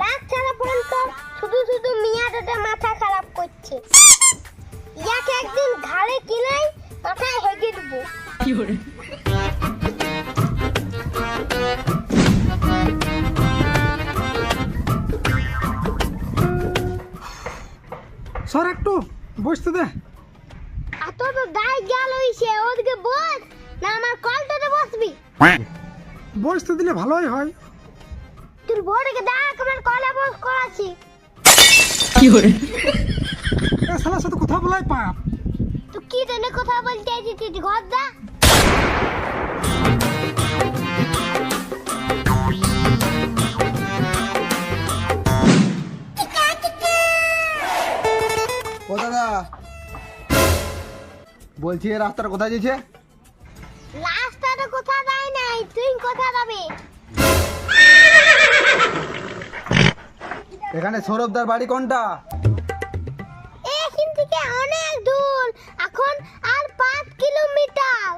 রাগ ছাড়া পর্যন্ত শুধু শুধু মিয়াটাতে মাথা খারাপ করছে। ইয়াকে একদিন ঘাড়ে কিনাই মাথায় হেগে দেবো। সর একটু বসতে দে। এত তো দায় গেল হইছে, ওদিকে বস না আমার কলটাতে বসবি। বসতে দিলে ভালোই হয়। তোর বড়কে দেখ আমার কলা বস করাছি। এ শালার সাথে কথা বলাই পাপ। তুই কি জানে কথা বলতে আছিস, তুই ঘর যা। ও দাদা বলছি এই রাস্তাটা কোথায় যেছে? রাস্তাটা কোথা যায় নাই, তুই কোথা যাবি? এখানে সৌরভদার বাড়ি কোনটা? এখান থেকে অনেক দূর, এখন আর 5 কিলোমিটার।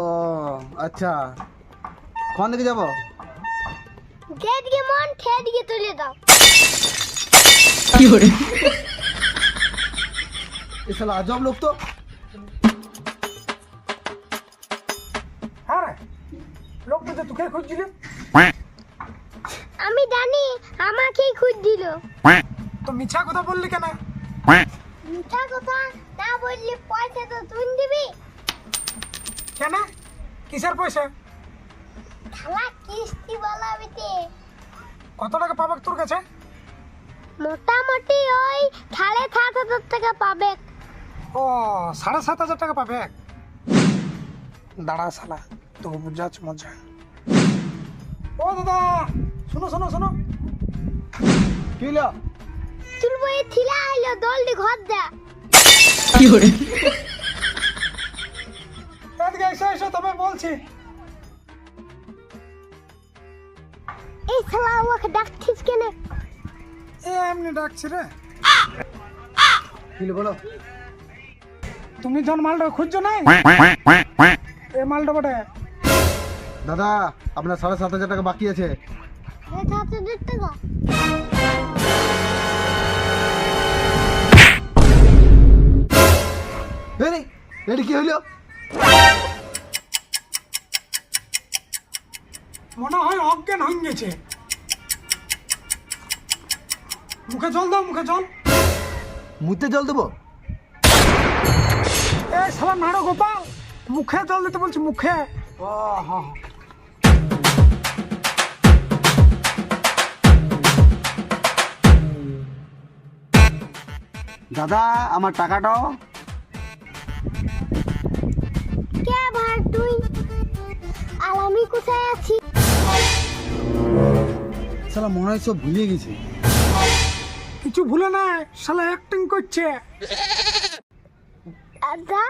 ও আচ্ছা, কোন দিকে যাব? যেদিকে মন সেদিকে তুলে দাও। এ শালা আজব লোক তো। হ্যাঁ রে, লোকটা যে তোকে খুঁজছিলি। আমি জানি আমাকেই খুঁজ দিল। তো মিছা কথা বললি কেন? মিথ্যা কথা না বললে পয়সা তো তুই দিবি। কেন? কিসের পয়সা? খালা কিস্তি বলাবিতে কত টাকা পাবে তোর কাছে? মোটামুটি ওই 7,500 টাকা পাবে। ও 7,500 টাকা পাবে। দাঁড়া শালা, তোকে বুঝাচ্ছি মজা। ও দাদা শোনো শোনো শোনো। কি হলো? তোর বই থিলা আইলো দলদি ঘর দা। এদিকে এসো এসো, তবে বলছি। এই শালা ওকে ডাকছিস কেন? এ এমনি ডাকছি রে। কি হলো বলো? তুমি যখন মালটা খুঁজছো নাই, এ মালটা বটে। দাদা আপনার 7,500 টাকা বাকি আছে। 7,500 টাকা? এটা কি হইলো? মনে হয় অজ্ঞান হয়ে গেছে। মুখে জল দাও, মুখে জল। মুতে জল দেবো? এ শালা নাড়ো গোপাল, মুখে জল দিতে বলছি, মুখে। ও হ্যাঁ। দাদা আমার টাকাটাও। কে ভাই তুই? আর আমি কোথায় আছি? শালা মনে হয় সব ভুলিয়ে গেছে। কিছু ভুলে নাই, শালা অ্যাক্টিং করছে। দাদা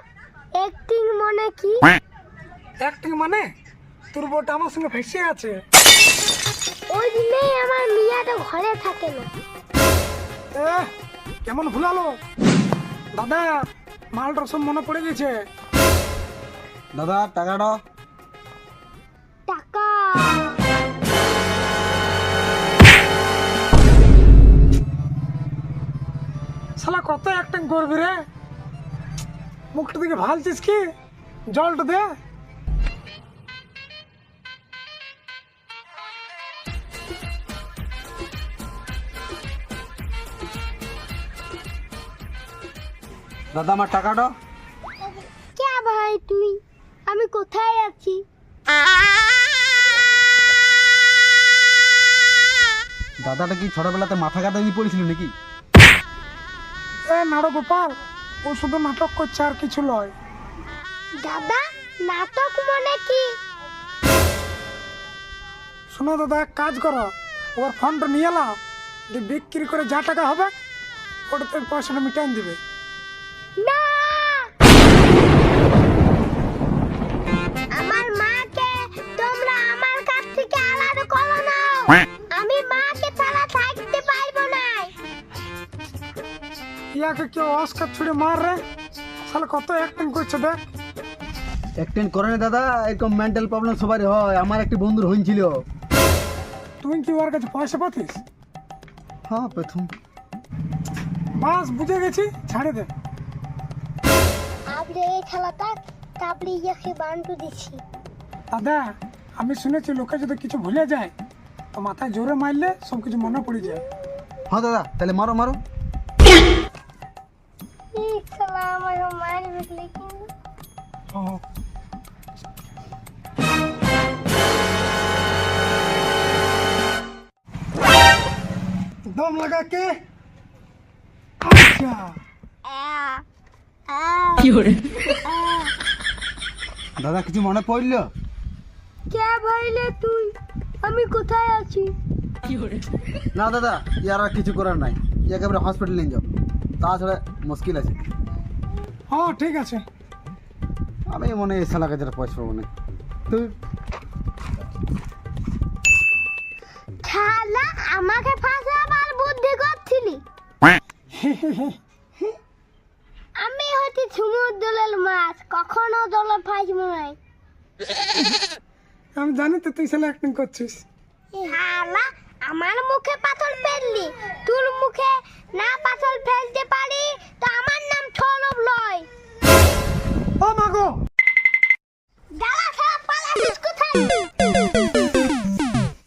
অ্যাক্টিং মনে কি? অ্যাক্টিং মানে তোর বউটা আমার সঙ্গে ফেসে আছে। ওই দিনেই আমার মিয়াটা ঘরে থাকে না। এ কেমন ভুলালো? দাদা মালটার সব মনে পড়ে গেছে। দাদা টাকাটাও। টাকা? শালা কত অ্যাক্টিং করবি রে? মুখটা দিকে ভালছিস কি? জলটা দে। দাদা আমার টাকাটাও। কে ভাই তুই? আমি কোথায় আছি? দাদাটা কি ছোটবেলাতে মাথা কাটা দিয়ে পড়েছিল নাকি? এ নাড়ো গোপাল, ও শুধু নাটক করছে আর কিছু নয়। দাদা নাটক মনে কি? শোনো দাদা, এক কাজ করো, ওর ফোনটা নিয়ে এলাম, দিয়ে বিক্রি করে যা টাকা হবে ওটাতে পয়সাটা মিটাই দিবে। না, আমার মাকে তোমরা আমার কাছ থেকে আলাদা করো না। আমি মাকে ছাড়া থাকতে পারবো না। ইয়াকে কেউ অস্কার ছুড়ে মার রে, শালা কত অ্যাক্টিং করছে দেখ। অ্যাক্টেন্ড করে না দাদা, এরকম মেন্টাল প্রবলেম সবারই হয়, আমার একটি বন্ধুর হয়েছিল। তুই কি ওর কাছে পয়সা পাতিস? হ্যাঁ প্রথম। বাস বুঝে গেছি, ছাড়ে দে। আপনি এই খেলাটা তারপরে ইয়াকে বান্টু দিচ্ছি। দাদা আমি শুনেছি লোকে যদি কিছু ভুলে যায় তো মাথায় জোরে মারলে সব কিছু মনে পড়ে যায়। হ্যাঁ দাদা, তাহলে মারো মারো। এই খেলা আমাকে মারবে কিন্তু। ও, दम लगा के अच्छा দাদা কিছু মনে পড়লো? কে ভাইলে তুই? আমি কোথায় আছি? না দাদা, ইয়ার আর কিছু করার নাই, একেবারে হসপিটাল নিয়ে যাও, তাছাড়া মুশকিল আছে। हाँ ठीक আছে। আমি মনে হয় এই শালাকে যেটা পয়সা পাবো না। তুই শালা আমাকে ফাঁসাবার বুদ্ধি করছিলি? আমি হচ্ছে সমুদ্রের মাছ, কখনো জলে ফাঁসবো নাই। আমি জানি তো তুই শালা অ্যাক্টিং করছিস। শালা আমার মুখে পাথর ফেললি, তোর মুখে না পাথর ফেলতে পারি তো আমার নাম ছোলো